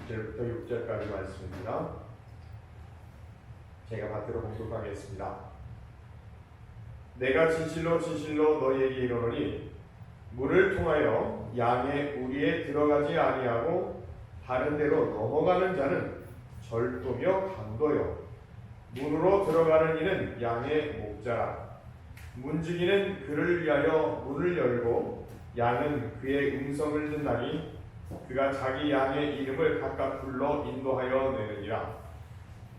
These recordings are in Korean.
1절부터 6절까지 말씀입니다. 제가 받들어 봉독하겠습니다. 내가 진실로 진실로 너희에게 이르노니 물을 통하여 양의 우리에 들어가지 아니하고 다른 데로 넘어가는 자는 절도며 강도요 문으로 들어가는 이는 양의 목자라. 문지기는 그를 위하여 문을 열고 양은 그의 음성을 듣나니 그가 자기 양의 이름을 각각 불러 인도하여 내느니라.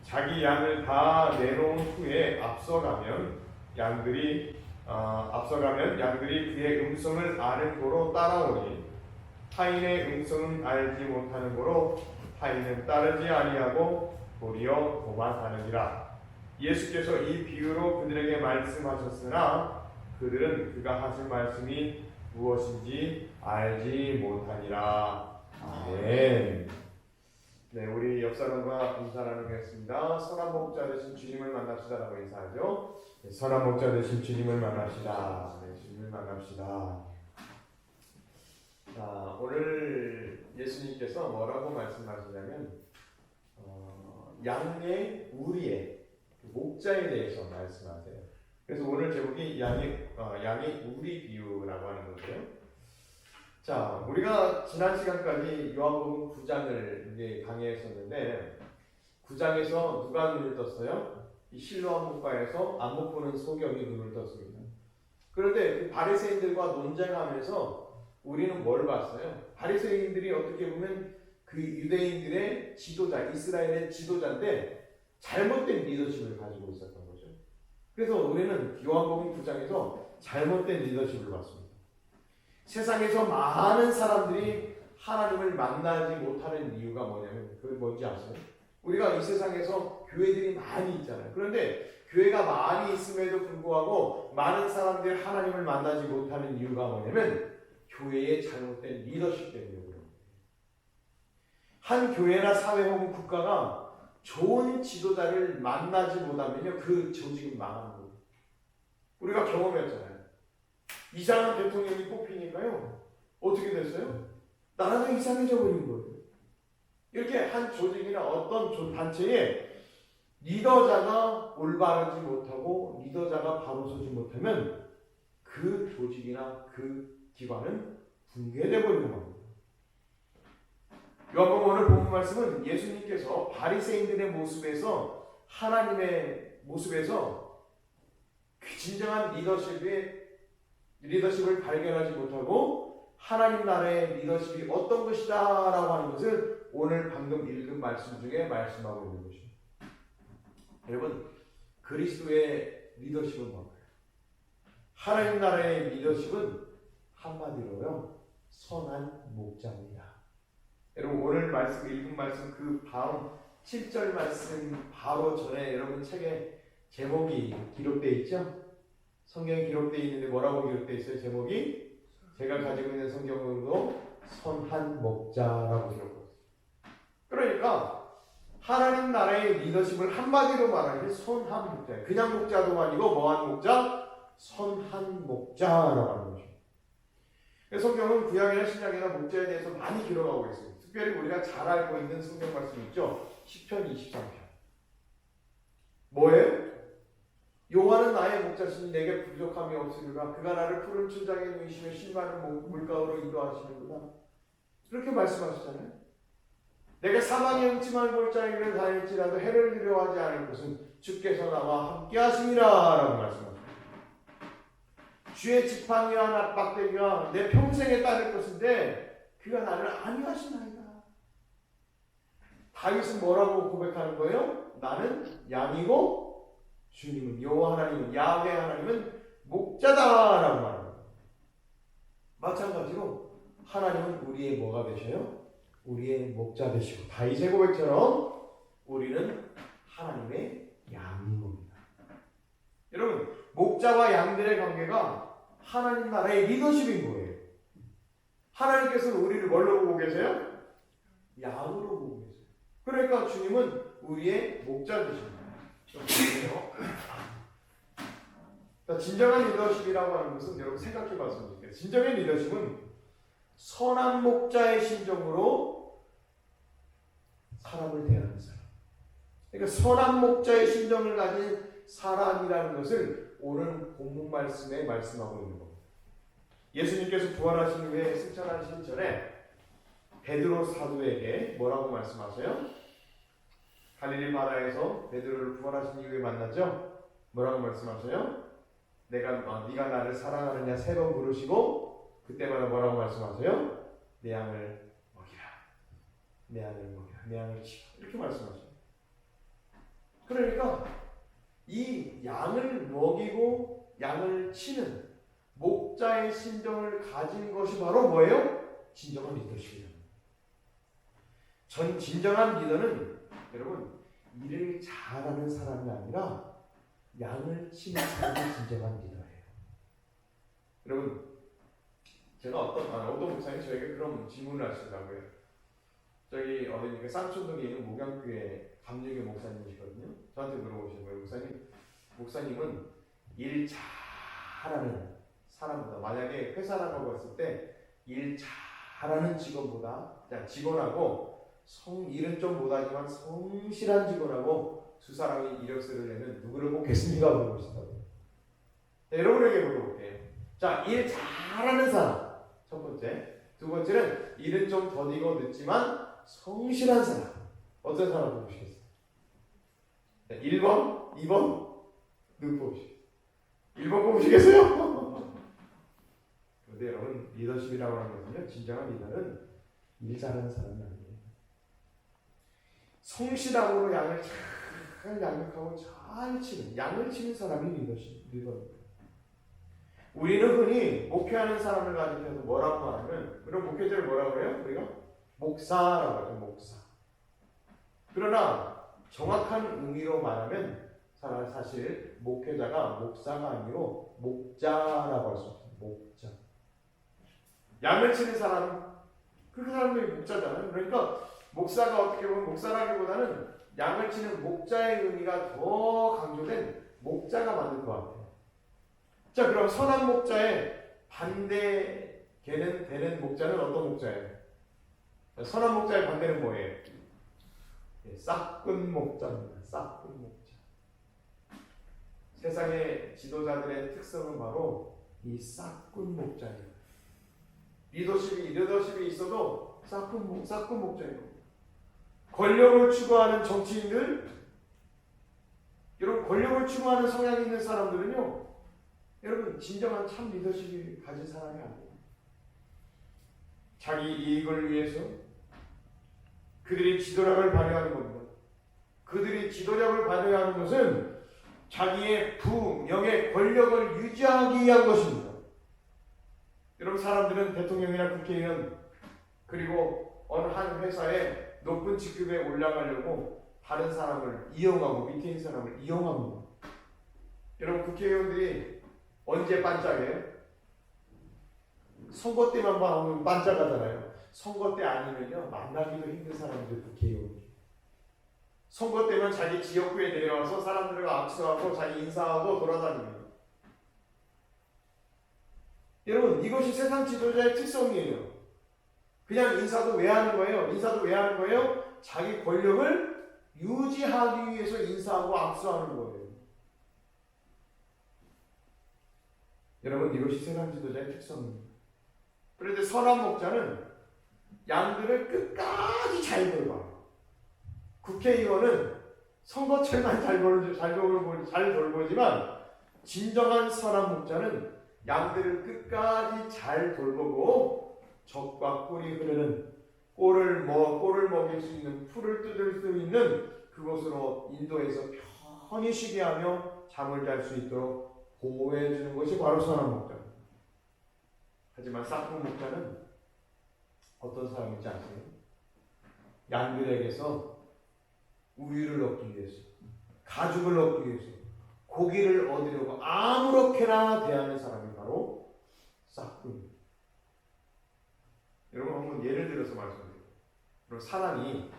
자기 양을 다 내놓은 후에 앞서가면 양들이 그의 음성을 아는 고로 따라오니 타인의 음성은 알지 못하는 고로 타인은 따르지 아니하고 도리어 도망하느니라. 예수께서 이 비유로 그들에게 말씀하셨으나 그들은 그가 하신 말씀이 무엇인지 알지 못하니라. 아멘. 네, 우리 옆 사람과 인사 나누겠습니다. 선한 목자 되신 주님을 만납시다라고 인사하죠. 네, 선한 목자 되신 주님을 만납시다. 네, 주님을 만납시다. 자, 오늘 예수님께서 뭐라고 말씀하시냐면 양의 우리의 목자에 대해서 말씀하세요. 그래서 오늘 제목이 양의 우리 비유라고 하는 거예요. 자, 우리가 지난 시간까지 요한복음 9장을 이제 강의했었는데 9장에서 누가 눈을 떴어요? 이 실로암 물가에서 안 못 보는 소경이 눈을 떴습니다. 그런데 그 바리새인들과 논쟁하면서 우리는 뭘 봤어요? 바리새인들이 어떻게 보면 그 유대인들의 지도자, 이스라엘의 지도자인데 잘못된 리더십을 가지고 있었던 거죠. 그래서 우리는 요한복음 9장에서 잘못된 리더십을 봤습니다. 세상에서 많은 사람들이 하나님을 만나지 못하는 이유가 뭐냐면 그게 뭔지 아세요? 우리가 이 세상에서 교회들이 많이 있잖아요. 그런데 교회가 많이 있음에도 불구하고 많은 사람들이 하나님을 만나지 못하는 이유가 뭐냐면 교회의 잘못된 리더십 때문에 그래요. 한 교회나 사회 혹은 국가가 좋은 지도자를 만나지 못하면요 그 조직은 망하는 거예요. 우리가 경험했잖아요. 이상한 대통령이 뽑히니까요 어떻게 됐어요? 나라가 이상해져 버린 거예요. 이렇게 한 조직이나 어떤 단체에 리더자가 올바르지 못하고 리더자가 바로 서지 못하면 그 조직이나 그 기관은 붕괴돼 버리는 겁니다. 요한복음 오늘 본문 말씀은 예수님께서 바리새인들의 모습에서 하나님의 모습에서 그 진정한 리더십을 발견하지 못하고 하나님 나라의 리더십이 어떤 것이다 라고 하는 것을 오늘 방금 읽은 말씀 중에 말씀하고 있는 것입니다. 여러분, 그리스도의 리더십은 뭔가요? 하나님 나라의 리더십은 한마디로요 선한 목자입니다. 여러분 오늘 말씀 읽은 말씀 그 다음 7절 말씀 바로 전에 여러분 책에 제목이 기록되어 있죠? 성경에 기록되어 있는데 뭐라고 기록되어 있어요? 제목이 제가 가지고 있는 성경으로도 선한 목자라고 기록되어 있어요. 그러니까 하나님 나라의 리더십을 한마디로 말하면 선한 목자, 그냥 목자도 아니고 뭐한 목자? 선한 목자라고 하는 것입니다. 성경은 구약이나 신약이나 목자에 대해서 많이 기록하고 있습니다. 특별히 우리가 잘 알고 있는 성경 말씀 있죠? 시편 23편. 뭐예요? 여호와는 나의 목자시니 내게 부족함이 없으리라. 그가 나를 푸른 초장에 누이시며 실 많은 물가로 인도하시는구나. 그렇게 말씀하시잖아요. 내가 사망의 음침한 골짜기 길을 다닐지라도 해를 두려워하지 않을 것은 주께서 나와 함께 하심이라 라고 말씀하십니다. 주의 지팡이와 낫박대기가 내 평생에 따를 것인데 그가 나를 안위하시나이다. 다윗은 뭐라고 고백하는 거예요? 나는 양이고 주님은 여호와 하나님은 야훼 하나님은 목자다라고 말합니다. 마찬가지로 하나님은 우리의 뭐가 되셔요? 우리의 목자 되시고 다윗의 고백처럼 우리는 하나님의 양인 겁니다. 여러분 목자와 양들의 관계가 하나님 나라의 리더십인 거예요. 하나님께서는 우리를 뭘로 보고 계세요? 양으로 보고 계세요. 그러니까 주님은 우리의 목자 되십니다. 진정한 리더십이라고 하는 것은 여러분 생각해 봤으면 좋겠어요. 진정한 리더십은 선한 목자의 심정으로 사람을 대하는 사람. 그러니까 선한 목자의 심정을 가진 사람이라는 것을 오늘 본문 말씀에 말씀하고 있는 겁니다. 예수님께서 부활하신 후에 승천하신 전에 베드로 사도에게 뭐라고 말씀하세요? 갈릴리 바다에서 베드로를 부활하신 이후에 만났죠? 뭐라고 말씀하세요? 네가 나를 사랑하느냐 3번 물으시고 그때마다 뭐라고 말씀하세요? 내 양을 먹이라. 내 양을 먹이라. 내 양을 치라. 이렇게 말씀하세요. 그러니까 이 양을 먹이고 양을 치는 목자의 심정을 가진 것이 바로 뭐예요? 진정한 리더십이에요. 진정한 리더는 여러분 일을 잘하는 사람이 아니라 양을 치는 사람이 진정한 리더예요. 여러분 제가 어떤 목사님이 저에게 그런 질문을 하시더라고요. 저기 어디니까 쌍촌동에 있는 목양교회 감리교 목사님이시거든요. 저한테 물어보신 거예요. 목사님은 일 잘하는 사람보다 만약에 회사 나가고 갔을 때 일 잘하는 직원보다 직원하고 일은 좀 못하지만 성실한 직원하고 두 사람이 이력서를 내면 누구를 뽑겠습니까? 물어보신다고요. 여러분에게 물어볼게요. 자, 일 잘하는 사람 첫 번째. 두 번째는 일은 좀 더디고 늦지만 성실한 사람. 어떤 사람 뽑으시겠어요? 1번, 2번 누구 뽑으시겠어요? 1번 뽑으시겠어요? 그런데 여러분 리더십이라고 하는 것은요, 진정한 리더는 일 잘하는 사람이 아니에요. 성실함으로 양을 잘 양육하고 잘 치는 양을 치는 사람이 리더입니다. 우리는 흔히 목회하는 사람을 가리켜서 뭐라고 하냐면, 그런 목회자를 뭐라고 해요? 우리가 목사라고 하죠. 목사. 그러나 정확한 의미로 말하면 사실 목회자가 목사가 아니고 목자라고 할 수 있어요. 목자. 양을 치는 사람은 그 사람들이 목자잖아요. 그러니까 목사가 어떻게 보면 목사라기보다는 양을 치는 목자의 의미가 더 강조된 목자가 맞는 것 같아요. 자, 그럼 선한 목자의 반대 되는 목자는 어떤 목자예요? 선한 목자의 반대는 뭐예요? 싹군 목자입니다. 싹군 목자. 세상의 지도자들의 특성은 바로 이 싹군 목자예요. 리더십이 있어도 싹군 목자예요. 권력을 추구하는 정치인들, 여러분 권력을 추구하는 성향이 있는 사람들은요, 여러분 진정한 참 리더십을 가진 사람이 아니에요. 자기 이익을 위해서 그들이 지도력을 발휘하는 겁니다. 그들이 지도력을 발휘하는 것은 자기의 부, 명예, 권력을 유지하기 위한 것입니다. 여러분 사람들은 대통령이나 국회의원 그리고 어느 한 회사에 높은 직급에 올라가려고 다른 사람을 이용하고 밑에 있는 사람을 이용합니다. 여러분 국회의원들이 언제 반짝해요? 선거 때만 보면 반짝하잖아요. 선거 때 아니면요 만나기도 힘든 사람들 국회의원. 선거 때면 자기 지역구에 내려와서 사람들과 악수하고 자기 인사하고 돌아다닙니다. 여러분 이것이 세상 지도자의 특성이에요. 그냥 인사도 왜 하는 거예요? 자기 권력을 유지하기 위해서 인사하고 악수하는 거예요. 여러분 이것이 세상 지도자의 특성입니다. 그런데 선한 목자는 양들을 끝까지 잘 돌봐요. 국회의원은 선거철만 잘 돌보지만 진정한 선한 목자는 양들을 끝까지 잘 돌보고 적과 꿀이 흐르는 꿀을 먹일 수 있는 풀을 뜯을 수 있는 그곳으로 인도해서 편히 쉬게 하며 잠을 잘 수 있도록 보호해 주는 것이 바로 선한 목자입니다. 하지만 싹군 목자는 어떤 사람인지 아세요? 양들에게서 우유를 얻기 위해서, 가죽을 얻기 위해서, 고기를 얻으려고 아무렇게나 대하는 사람이 바로 싹군입니다. 여러분 한번 예를 들어서 말씀드릴게요. 그럼 사람이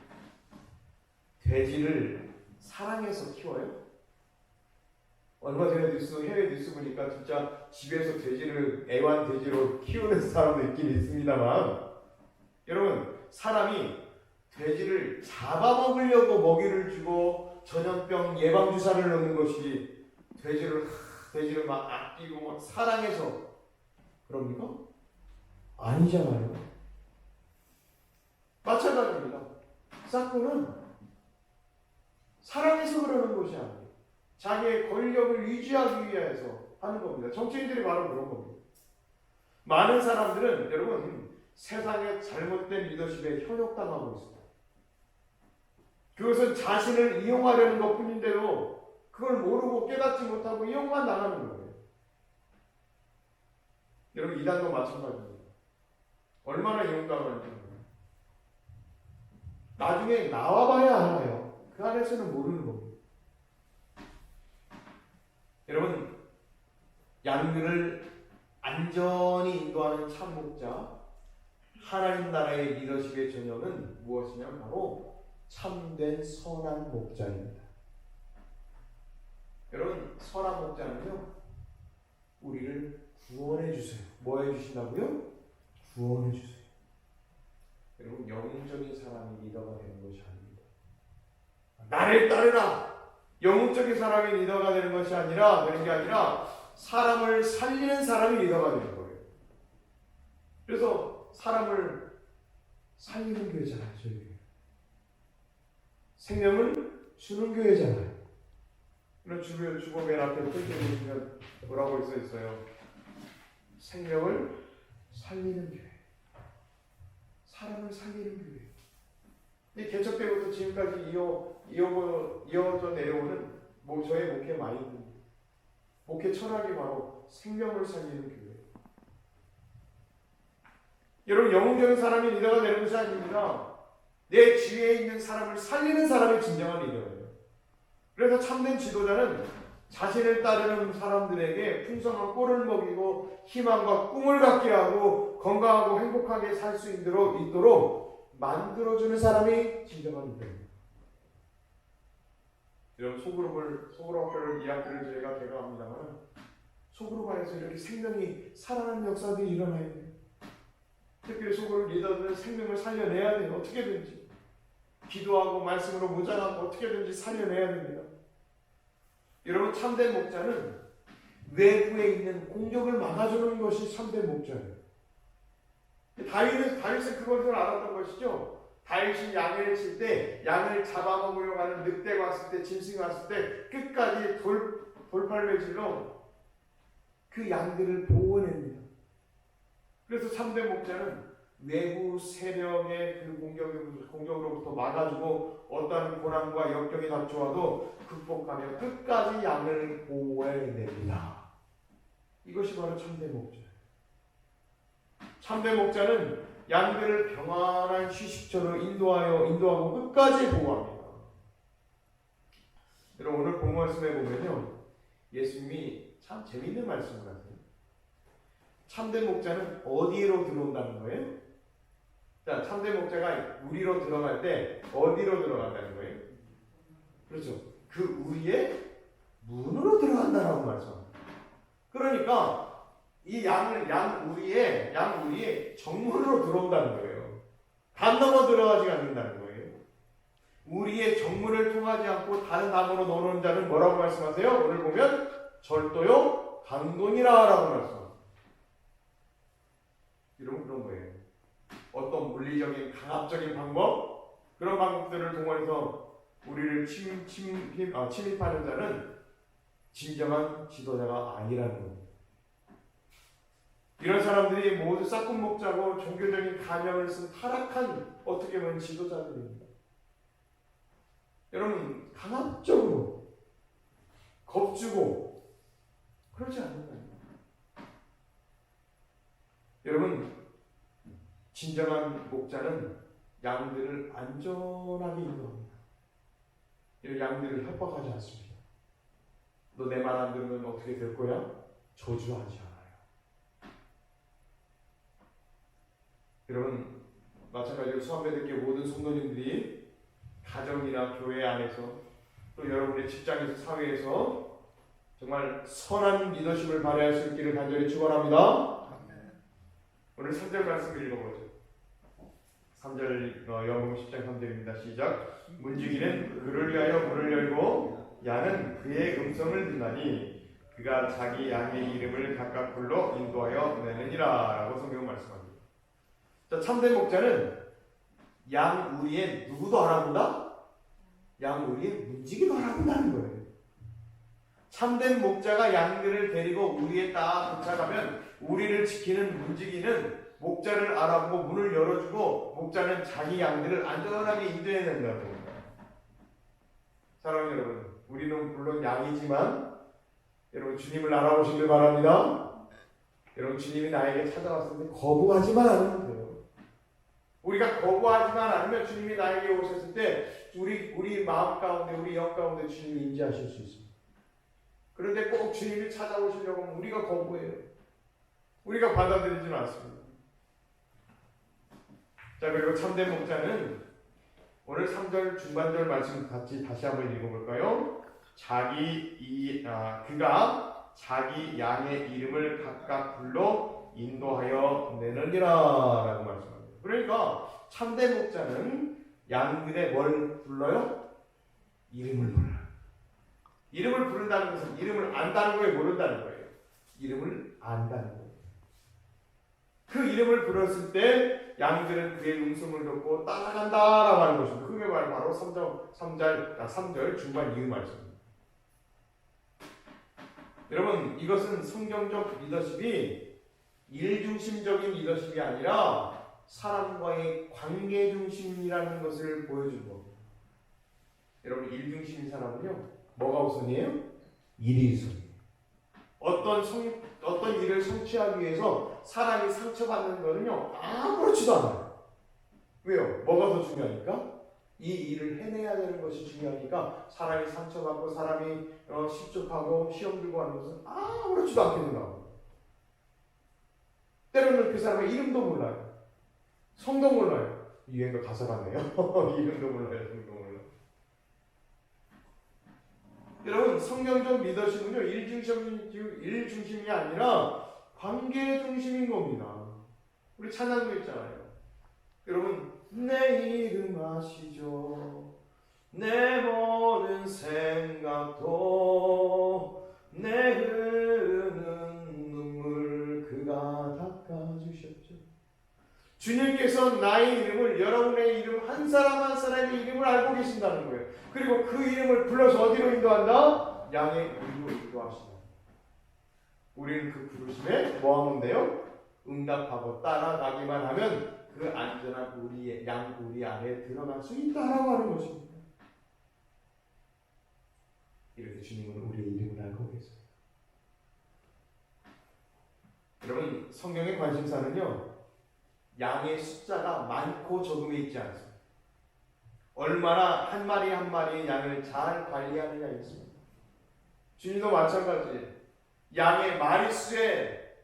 돼지를 사랑해서 키워요? 얼마 전에 해외 뉴스 보니까 진짜 집에서 돼지를 애완돼지로 키우는 사람도 있긴 있습니다만, 여러분 사람이 돼지를 잡아먹으려고 먹이를 주고 전염병 예방주사를 넣는 것이 돼지를 막 아끼고 막 사랑해서 그럽니까? 아니잖아요. 마찬가지입니다. 싹구는 사랑해서 그러는 것이 아니에요. 자기의 권력을 유지하기 위해서 하는 겁니다. 정치인들이 바로 그런 겁니다. 많은 사람들은 여러분 세상의 잘못된 리더십에 현혹당하고 있습니다. 그것은 자신을 이용하려는 것 뿐인데도 그걸 모르고 깨닫지 못하고 이용만 나가는 거예요. 여러분 이단도 마찬가지입니다. 얼마나 이용당하는지 나중에 나와봐야 알아요. 그 안에서는 모르는 겁니다. 여러분 양들을 안전히 인도하는 참목자 하나님 나라의 리더십의 전형은 무엇이냐면 바로 참된 선한 목자입니다. 여러분 선한 목자는요 우리를 구원해 주세요. 뭐 해 주신다고요? 구원해 주세요. 여러분 영웅적인 사람이 리더가 되는 것이 아닙니다. 나를 따르라. 영웅적인 사람이 리더가 되는 것이 아니라 되는 게 아니라 사람을 살리는 사람이 리더가 되는 거예요. 그래서 사람을 살리는 교회잖아요. 저희 생명을 주는 교회잖아요. 그런 주보 맨 앞에 표시해 보시면 뭐라고 써 있어요? 생명을 살리는 교회. 사람을 살리는 교회. 이 개척 때부터 지금까지 이어져 내려오는 저의 목회 마인드입니다. 목회 철학이 바로 생명을 살리는 교회. 여러분 영웅적인 사람이 리더가 되는 것이 아닙니다. 내 주위에 있는 사람을 살리는 사람이 진정한 리더예요. 그래서 참된 지도자는 자신을 따르는 사람들에게 풍성한 꼴을 먹이고 희망과 꿈을 갖게 하고 건강하고 행복하게 살 수 있도록 만들어주는 사람이 진정한 리더입니다. 이런 소그룹을 이야기를 저희가 대가합니다만 소그룹 안에서 이렇게 생명이 살아나는 역사들이 일어나야 돼요. 특별히 소그룹 리더들은 생명을 살려내야 돼요. 어떻게든지 기도하고 말씀으로 무장하고 어떻게든지 살려내야 됩니다. 여러분 참된 목자는 외부에 있는 공격을 막아주는 것이 참된 목자예요. 다윗은 그것을 알았던 것이죠. 다윗이 양을 칠 때 양을 잡아먹으려고 하는 늑대가 왔을 때 짐승이 왔을 때 끝까지 돌팔매질로 그 양들을 보호해냅니다. 그래서 참된 목자는 외부 세력의 그 공격으로부터 막아주고 어떠한 고난과 역경이 닥쳐와도 극복하며 끝까지 양을 보호해냅니다. 이것이 바로 참된 목자예요. 참된 목자는 양들을 평안한 휴식처로 인도하고 끝까지 보호합니다. 여러분 오늘 본 말씀에 보면요 예수님이 참 재미있는 말씀을 하세요. 참된 목자는 어디로 들어온다는 거예요? 자, 참된 목자가 우리로 들어갈 때 어디로 들어간다는 거예요? 그렇죠. 그 우리의 문으로 들어간다라고 말씀합니다. 그러니까 이 양 우리의 정문으로 들어온다는 거예요. 단 넘어 들어가지 않는다는 거예요. 우리의 정문을 통하지 않고 다른 나무로 노는 자는 뭐라고 말씀하세요? 오늘 보면 절도요 강도니라라고 말씀합니다. 이런 그런 거예요. 어떤 물리적인 강압적인 방법 그런 방법들을 동원해서 우리를 침입하는 자는 진정한 지도자가 아니라는 겁니다. 이런 사람들이 모두 싹군 목자고 종교적인 가명을 쓴 타락한 어떻게 보면 지도자들입니다. 여러분 강압적으로 겁주고 그러지 않는다. 여러분 진정한 목자는 양들을 안전하게 인도합니다. 양들을 협박하지 않습니다. 너 내 말 안 들으면 어떻게 될 거야? 저주하지 않아요. 여러분 마찬가지로 수원배들께 모든 성도님들이 가정이나 교회 안에서 또 여러분의 직장에서 사회에서 정말 선한 리더십을 발휘할 수 있기를 간절히 축원합니다. 오늘 3절 말씀 읽어보죠. 3절 요한복음 10장 3절입니다. 시작. 문지기는 그를 위하여 문을 열고 양은 그의 음성을 듣나니 그가 자기 양의 이름을 각각 불러 인도하여 내느니라 라고 성경은 말씀합니다. 자, 참된 목자는 양 우리의 누구도 알아본다? 양 우리의 문지기도 알아본다는 거예요. 참된 목자가 양들을 데리고 우리에 딱 도착하면 우리를 지키는 문지기는 목자를 알아보고 문을 열어주고 목자는 자기 양들을 안전하게 인도해야 된다는 겁니다. 사랑하는 여러분, 우리는 물론 양이지만 여러분 주님을 알아보시길 바랍니다. 여러분 주님이 나에게 찾아왔을 때 거부하지만 않으면 돼요. 우리가 거부하지만 않으면 주님이 나에게 오셨을 때 우리 마음 가운데 우리 영 가운데 주님이 임재하실 수 있습니다. 그런데 꼭 주님이 찾아오시려고 하면 우리가 거부해요. 우리가 받아들이지는 않습니다. 자, 그리고 참된 목자는 오늘 3절 중반절 말씀 같이 다시 한번 읽어볼까요? 그가 자기 양의 이름을 각각 불러 인도하여 내느니라 라고 말씀합니다. 그러니까 참된 목자는 양들의 뭘 불러요? 이름을 불러요. 이름을 부른다는 것은 이름을 안다는 거예요, 모른다는 거예요? 이름을 안다는 거예요. 그 이름을 불렀을 때 양들은 그의 음성을 듣고 따라간다라고 하는 것입니다. 그게 바로 3절 중반 이후 말씀입니다. 여러분, 이것은 성경적 리더십이 일중심적인 리더십이 아니라 사람과의 관계 중심이라는 것을 보여주는 겁니다. 여러분, 일중심인 사람은요, 뭐가 우선이에요? 일이 우선이에요. 어떤 일을 성취하기 위해서 사람이 상처받는 거는요, 아무렇지도 않아요. 왜요? 뭐가 더 중요하니까? 이 일을 해내야 되는 것이 중요하니까 사람이 상처받고 사람이 실족하고 시험 들고 하는 것은 아무렇지도 않게 된다고. 때로는 그 사람의 이름도 몰라요. 성도 몰라요. 유행가 가사 같네요. 이름도 몰라요. 성도 몰라요. 여러분, 성경적 리더십은요, 일중심이 아니라 관계 중심인 겁니다. 우리 찬양도 있잖아요. 여러분, 내 이름 아시죠? 내 모든 생각도 내 흐르는 눈물 그가 닦아주셨죠. 주님께서 나의 이름을, 여러분의 이름, 한 사람 한 사람의 이름을 알고 계신다는 거예요. 그리고 그 이름을 불러서 어디로 인도한다? 양의 우리로 인도하신다. 우리는 그 부르심에 뭐하면 돼요? 응답하고 따라가기만 하면 그 안전한 우리 안에 들어갈 수 있다라고 하는 것입니다. 이렇게 주님은 우리의 이름을 알고 계세요. 여러분, 성경의 관심사는요, 양의 숫자가 많고 적음에 있지 않습니다. 얼마나 한 마리 한 마리의 양을 잘 관리하느냐에 있습니다. 주님도 마찬가지예요. 양의 마리수에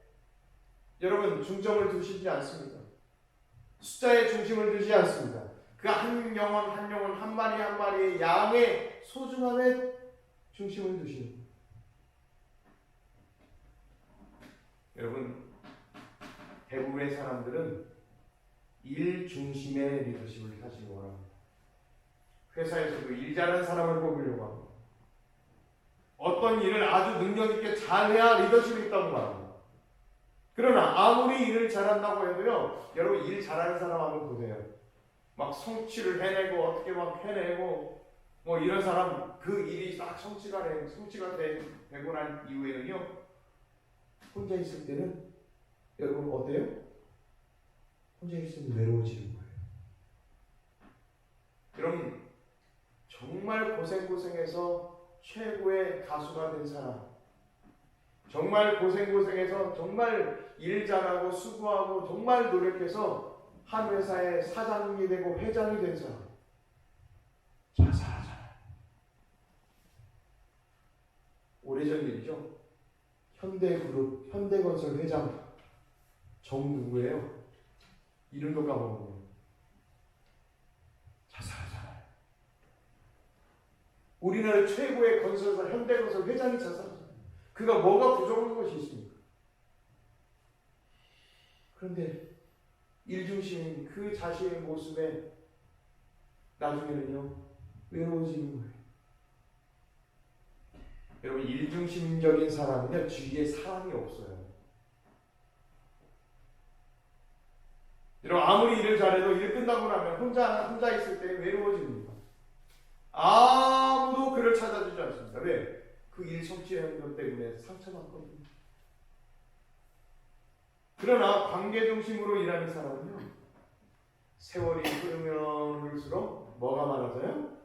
여러분 중점을 두시지 않습니다. 숫자에 중심을 두지 않습니다. 그 한 영혼 한 마리 한 마리의 양의 소중함에 중심을 두시는 거예요. 여러분, 대부분의 사람들은 일 중심의 리더십을 하시기 원합니다. 회사에서도 일 잘하는 사람을 뽑으려고 합니다. 어떤 일을 아주 능력 있게 잘해야 리더십이 있다고 말합니다. 그러나 아무리 일을 잘한다고 해도요, 여러분 일 잘하는 사람 한번 보세요. 막 성취를 해내고 어떻게 막 해내고 뭐 이런 사람, 그 일이 딱 성취가 되고 난 이후에는요, 혼자 있을 때는 여러분 어때요? 혼자 있으면 외로워지는 거예요. 여러분, 정말 고생해서 최고의 가수가 된 사람, 정말 고생해서 정말 일 잘하고 수고하고 정말 노력해서 한 회사의 사장이 되고 회장이 된 사람 자살하잖아요. 오래전 일이죠. 현대그룹, 현대건설 회장 정누구예요? 이름도 까먹었네요. 자살하잖아요. 우리나라 최고의 건설사 현대건설 회장이 자살하잖아요. 그가 뭐가 부족한 것이 있습니까? 그런데 일중심인 그 자신의 모습에 나중에는요 외로워지는 거예요. 여러분, 일중심적인 사람은요 주위에 사람이 없어요. 여러분, 아무리 일을 잘해도 일 끝나고 나면 혼자 있을 때 외로워집니다. 아무도 그를 찾아주지 않습니다. 왜? 그 일 성취하는 것 때문에 상처받거든요. 그러나 관계 중심으로 일하는 사람은요 세월이 흐르면 흐를수록 뭐가 많아져요?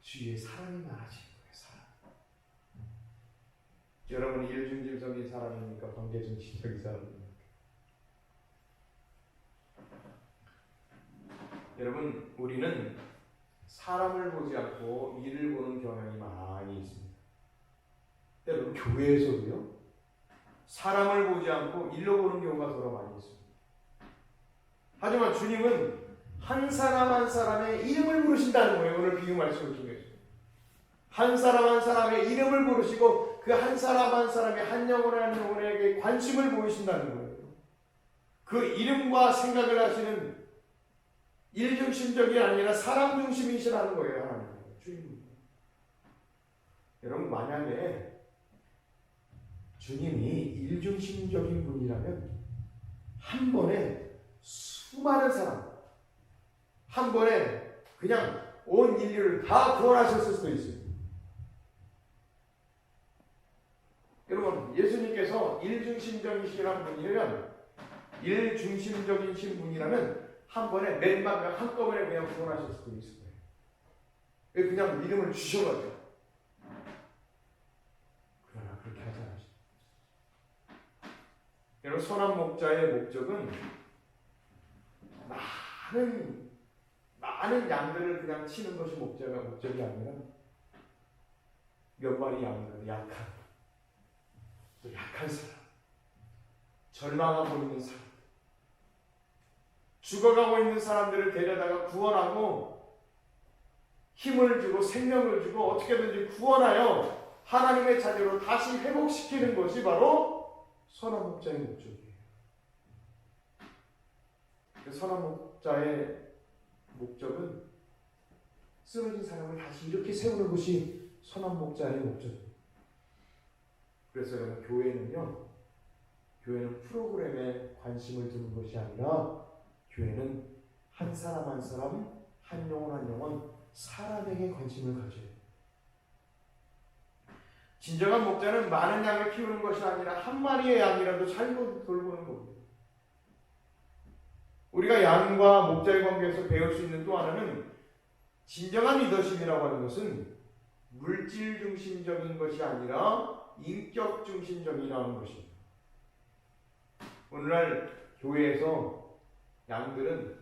주위에 사람이 많아지는 거예요. 사람. 여러분이 일중심적인 사람입니까? 관계 중심적인 사람입니까? 여러분, 우리는 사람을 보지 않고 일을 보는 경향이 많이 있습니다. 여러분, 교회에서도요 사람을 보지 않고 일로 보는 경우가 더러 많이 있습니다. 하지만 주님은 한 사람 한 사람의 이름을 부르신다는 거예요. 오늘 비유 말씀을 통해서 한 사람 한 사람의 이름을 부르시고 그 한 사람 한 사람의 한 영혼 한 영혼에게 관심을 보이신다는 거예요. 그 이름과 생각을 하시는 일중심적이 아니라 사람 중심이시라는 거예요. 하나님 주님은. 여러분, 만약에 주님이 일중심적인 분이라면 한 번에 수많은 사람, 한 번에 그냥 온 인류를 다 구원하셨을 수도 있어요. 여러분, 예수님께서 일중심적이시라는 분이라면, 일중심적이신 분이라면 한 번에 몇만 명 한꺼번에 그냥 구원하실 수도 있을 거예요. 그냥 믿음을 주셔가지고. 그러나 그렇게 하지 않으십니다. 여러분, 선한 목자의 목적은 많은 양들을 그냥 치는 것이 목적이 아니라 몇 마리 양들, 약한 사람, 절망하고 있는 사람, 죽어가고 있는 사람들을 데려다가 구원하고 힘을 주고 생명을 주고 어떻게든지 구원하여 하나님의 자녀로 다시 회복시키는 것이 바로 선한 목자의 목적이에요. 선한 목자의 목적은 쓰러진 사람을 다시 이렇게 세우는 것이 선한 목자의 목적입니다. 그래서 여러분, 교회는 프로그램에 관심을 두는 것이 아니라 교회는 한 사람 한 사람, 한 영혼 한 영혼, 사람에게 관심을 가져요. 진정한 목자는 많은 양을 키우는 것이 아니라 한 마리의 양이라도 잘 돌보는 겁니다. 우리가 양과 목자의 관계에서 배울 수 있는 또 하나는 진정한 리더십이라고 하는 것은 물질 중심적인 것이 아니라 인격 중심적이라는 것입니다. 오늘날 교회에서 양들은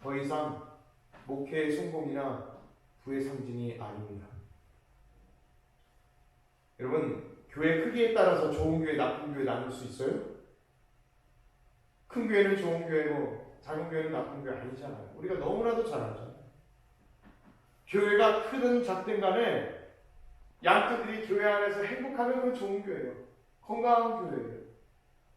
더 이상 목회의 성공이나 부의 상징이 아닙니다. 여러분, 교회 크기에 따라서 좋은 교회, 나쁜 교회 나눌 수 있어요? 큰 교회는 좋은 교회고 작은 교회는 나쁜 교회 아니잖아요. 우리가 너무나도 잘 알잖아요. 교회가 크든 작든 간에 양떼들이 교회 안에서 행복하면 그건 좋은 교회예요. 건강한 교회예요.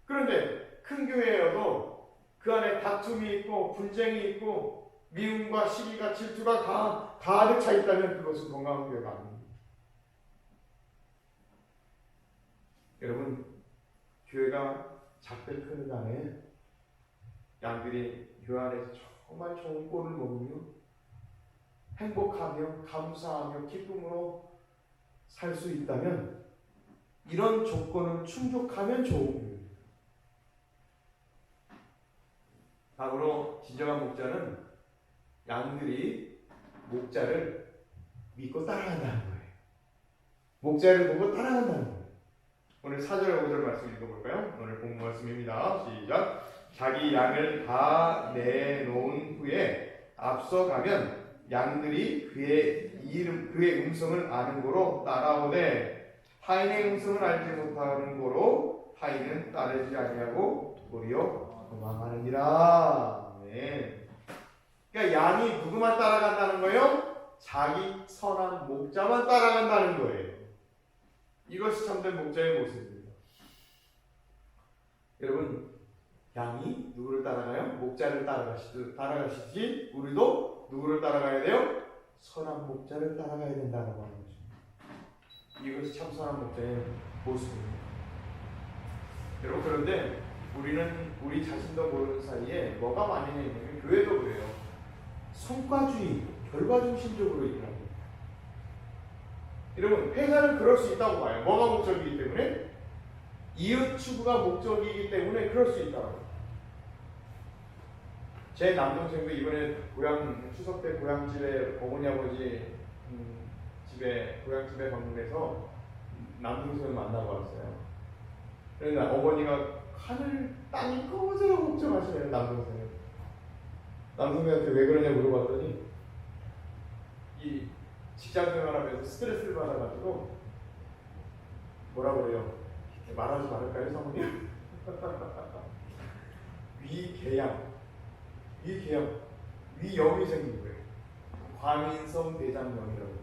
그런데 큰 교회여도 그 안에 다툼이 있고 분쟁이 있고 미움과 시기가 질투가 가득 차 있다면 그것은 건강한 교회가 아닙니다. 여러분, 교회가 작든 크든 간에 양들이 교회 안에서 정말 좋은 꼴을 먹으며 행복하며 감사하며 기쁨으로 살 수 있다면 이런 조건을 충족하면 좋은 교회입니다. 다음으로 진정한 목자는 양들이 목자를 믿고 따라간다는 거예요. 목자를 보고 따라간다는 거예요. 오늘 4절 5절 말씀 읽어볼까요? 오늘 본문 말씀입니다. 시작. 자기 양을 다 내놓은 후에 앞서가면 양들이 그의 음성을 아는 고로 따라오되 타인의 음성을 알지 못하는 고로 타인은 따르지 아니하고 도리어 도망하느니라. 네. 그러니까 양이 누구만 따라간다는 거예요? 자기 선한 목자만 따라간다는 거예요. 이것이 참된 목자의 모습입니다. 여러분, 양이 누구를 따라가요? 목자를 따라가시지 우리도 누구를 따라가야 돼요? 선한 목자를 따라가야 된다라고 하는 거죠. 이것이 참 선한 목자의 모습입니다. 여러분, 그런데 우리는 우리 자신도 모르는 사이에 뭐가 많이 있냐면 교회도 그래요. 성과주의, 결과중심적으로 일하고. 여러분, 회사는 그럴 수 있다고 봐요. 뭐가 목적이기 때문에? 이웃 추구가 목적이기 때문에 그럴 수 있다고. 제 남동생도 이번에 추석 때 고향집에 어머니 아버지 고향집에 방문해서 남동생을 만나고 왔어요. 그러니까 어머니가 하늘 땅이 꺼져요 걱정하시네요. 남동생한테 왜 그러냐 물어봤더니 이 직장 생활하면서 스트레스를 받아가지고 뭐라 그래요? 말하지 말을까요, 사모님? 위염이 생긴 거예요. 과민성 대장염이라고.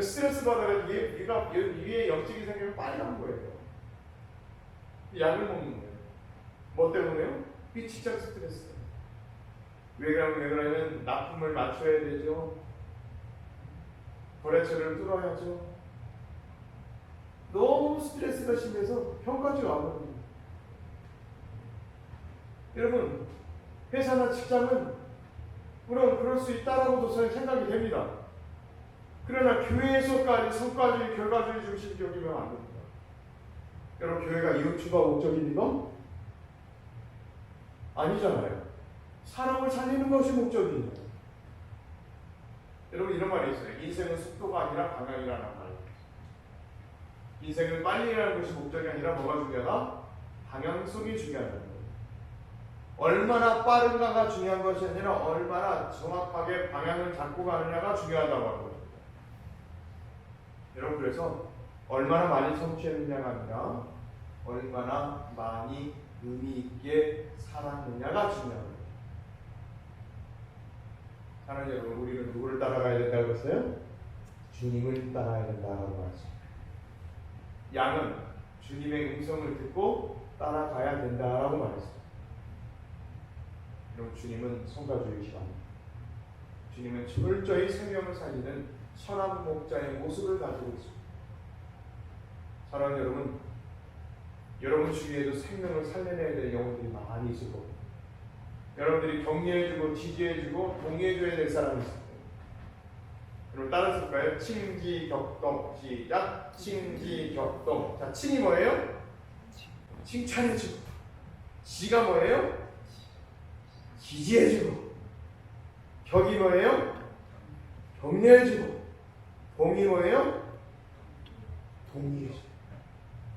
스트레스 받아가지고 위에 염증이 생기면 빨간 거예요. 약을 먹는 거예요. 뭐 때문에요? 이 직장 스트레스. 왜 그러냐면 납품을 맞춰야 되죠. 거래처를 뚫어야죠. 너무 스트레스가 심해서 평가주가 안 오거든요. 여러분, 회사나 직장은 물론 그럴 수 있다라고도 저는 생각이 됩니다. 그러나 교회에서까지 성과주의, 결과주의 중심적이면 안 됩니다. 여러분, 교회가 이웃주가 목적입니까? 아니잖아요. 사람을 살리는 것이 목적이에요. 여러분, 이런 말이 있어요. 인생은 속도가 아니라 방향이라는 말이에요. 인생은 빨리 일하는 것이 목적이 아니라 뭐가 중요하다? 방향성이 중요하다는 거예요. 얼마나 빠른가가 중요한 것이 아니라 얼마나 정확하게 방향을 잡고 가느냐가 중요하다고 하는 거죠. 여러분, 그래서 얼마나 많이 성취했느냐가 아니라 얼마나 많이 의미 있게 살았느냐가 중요합니다. 사랑하는 여러분, 우리는 누구를 따라가야 된다고 했어요? 주님을 따라야 된다고 말했습니다. 양은 주님의 음성을 듣고 따라가야 된다라고 말했습니다. 여러분, 주님은 성가주이시랍니다. 주님은 철저히 생명을 살리는 선한 목자의 모습을 가지고 있습니다. 사랑하는 여러분, 여러분 주위에도 생명을 살려내야 될 영혼들이 많이 있을 겁니다. 여러분들이 격려해주고 지지해주고 동의해줘야 될 사람이 있습니다. 여러분, 따라서볼까요? 칭지격동. 시작. 칭지격동. 자, 칭이 뭐예요? 칭찬해주고. 지가 뭐예요? 지지해주고. 격이 뭐예요? 격려해주고. 동이 뭐예요? 동의해주고.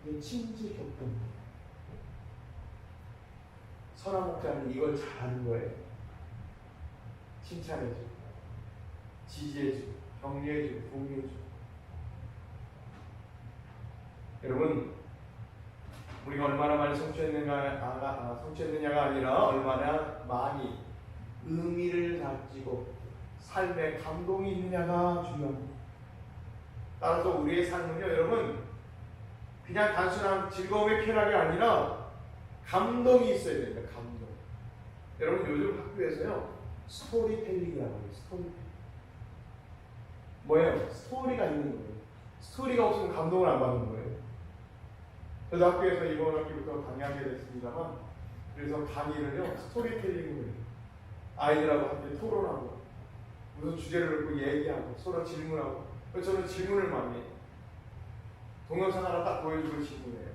이게 칭지격동. 선한 목자는 이걸 잘하는 거예요. 칭찬해주고, 지지해주고, 격려해주고, 동의해주고. 여러분, 우리가 얼마나 많이 성취했느냐가 아니라 얼마나 많이 의미를 가지고 삶에 감동이 있느냐가 중요합니다. 따라서 우리의 삶은요, 여러분, 그냥 단순한 즐거움의 쾌락이 아니라 감동이 있어야 됩니다. 감동. 여러분, 요즘 학교에서요, 스토리텔링이라고 해요. 스토리텔링. 뭐예요? 스토리가 있는 거예요. 스토리가 없으면 감동을 안 받는 거예요. 저도 학교에서 이번 학기부터 강의하게 됐습니다만, 그래서 강의를요, 스토리텔링으로 해요. 아이들하고 함께 토론하고, 무슨 주제를 놓고 얘기하고, 서로 질문하고. 그래서 저는 질문을 많이 해요. 동영상 하나 딱 보여주고 질문해요.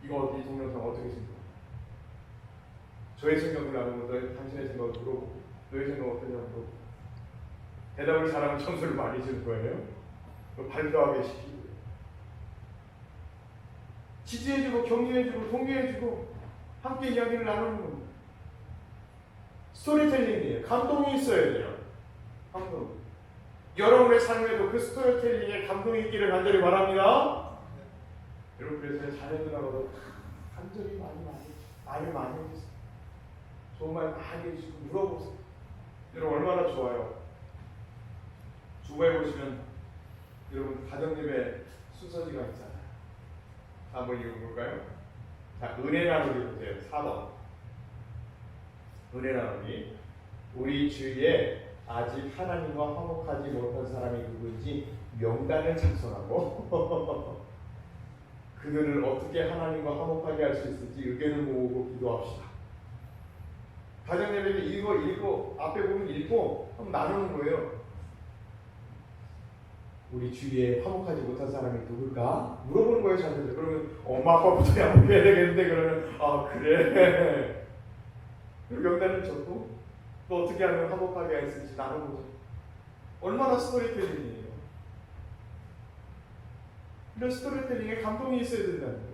이거 이 동영상 어떻게 생각해요? 저의 생각을 나누고 당신의 생각을 물어보고, 너의 생각 어떠냐고 물어보고, 대답을 잘하면 점수를 많이 주는 거예요. 발표하게 시키고, 지지해주고, 격려해주고, 동의해주고, 함께 이야기를 나누는 겁니다. 스토리텔링이에요. 감동이 있어야 돼요. 감동. 여러분의 삶에도 그 스토리텔링에 감동이 있기를 간절히 바랍니다. 여러분, 그래서 자녀들하고도 간절히 많이 해주세요. 좋은 말 많이 해주시고 물어보세요. 여러분, 얼마나 좋아요. 주보에 보시면 여러분 가정예배 순서지가 있잖아요. 한번 읽어볼까요? 자, 은혜 나누기 보세요. 4번. 은혜 나누기. 우리 주위에 아직 하나님과 화목하지 못한 사람이 누구인지 명단을 작성하고 그들을 어떻게 하나님과 화목하게 할 수 있을지 의견을 모으고 기도합시다. 가정예배를 읽고 앞에 보면 읽고 한번 나누는 거예요. 우리 주위에 화목하지 못한 사람이 누굴까? 물어보는 거예요, 자녀들. 그러면 엄마 아빠부터 양보해야 되겠는데 그러면 아 그래. 그리고 명단을 적고 또 어떻게 하면 화목하게 할 수 있을지 나눠보자. 얼마나 스토리텔링이에요. 이런 스토리텔링에 감동이 있어야 된다는 거예요.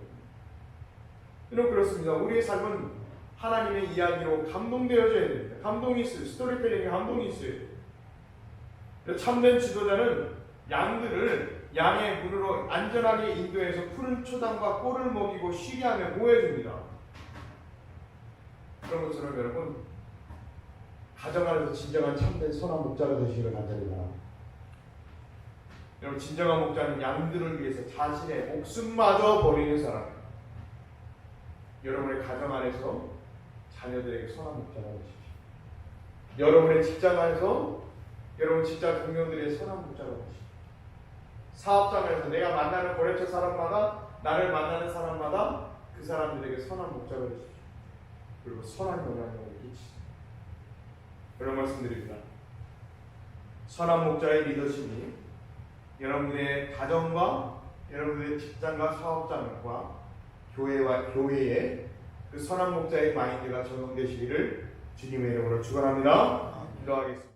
여러분 그렇습니다. 우리의 삶은 하나님의 이야기로 감동되어져야 됩니다. 감동이 있어요. 스토리텔링에 감동이 있어요. 참된 지도자는 양들을 양의 문으로 안전하게 인도해서 푸른 초당과 꼴을 먹이고 쉬게 하며 보호해줍니다. 그런 것처럼 여러분 가정 안에서 진정한 참된 선한 목자가 되시기를 간절히 바랍니다. 여러분 진정한 목자는 양들을 위해서 자신의 목숨마저 버리는 사람입니다. 여러분의 가정 안에서 자녀들에게 선한 목자가 되십시오. 여러분의 직장 안에서 여러분 직장 동료들의 선한 목자가 되십시오. 사업장에서 내가 만나는 거래처 사람마다 나를 만나는 사람마다 그 사람들에게 선한 목자가 되십시오. 그리고 선한 영향력을 끼치십시오. 그런 말씀드립니다. 선한 목자의 리더십이 여러분의 가정과 여러분의 직장과 사업장과 교회의 그 선한 목자의 마인드가 적용되시기를 주님의 이름으로 축원합니다. 기도하겠습니다.